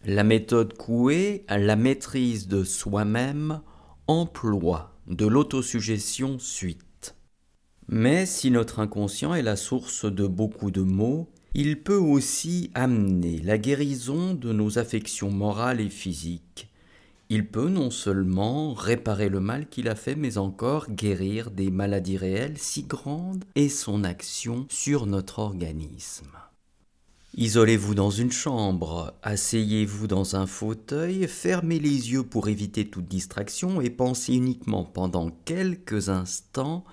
La méthode Coué, la maîtrise de soi-même, emploie de l'autosuggestion suite. Mais si notre inconscient est la source de beaucoup de maux, il peut aussi amener la guérison de nos affections morales et physiques. Il peut non seulement réparer le mal qu'il a fait, mais encore guérir des maladies réelles si grandes est son action sur notre organisme. Isolez-vous dans une chambre, asseyez-vous dans un fauteuil, fermez les yeux pour éviter toute distraction et pensez uniquement pendant quelques instants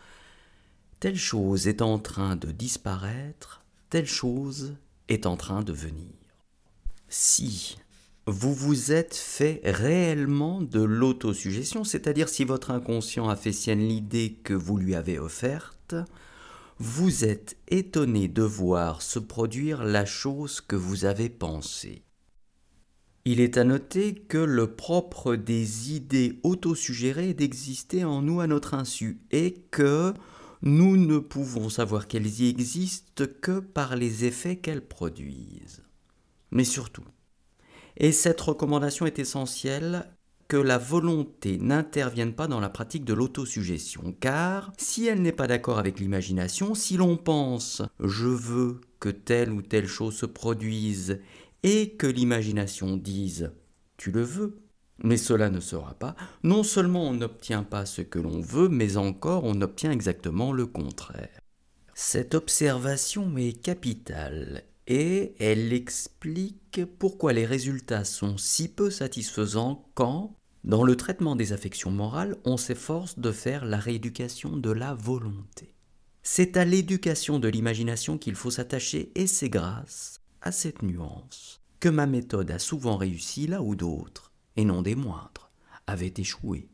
« Telle chose est en train de disparaître, telle chose est en train de venir ». Si vous vous êtes fait réellement de l'autosuggestion, c'est-à-dire si votre inconscient a fait sienne l'idée que vous lui avez offerte, vous êtes étonné de voir se produire la chose que vous avez pensée. Il est à noter que le propre des idées autosuggérées est d'exister en nous à notre insu et que nous ne pouvons savoir qu'elles y existent que par les effets qu'elles produisent. Mais surtout, et cette recommandation est essentielle, que la volonté n'intervienne pas dans la pratique de l'autosuggestion, car si elle n'est pas d'accord avec l'imagination, si l'on pense « je veux que telle ou telle chose se produise » et que l'imagination dise « tu le veux », mais cela ne sera pas, non seulement on n'obtient pas ce que l'on veut, mais encore on obtient exactement le contraire. Cette observation est capitale et elle explique pourquoi les résultats sont si peu satisfaisants quand, dans le traitement des affections morales, on s'efforce de faire la rééducation de la volonté. C'est à l'éducation de l'imagination qu'il faut s'attacher et c'est grâce à cette nuance que ma méthode a souvent réussi là où d'autres, et non des moindres, avaient échoué.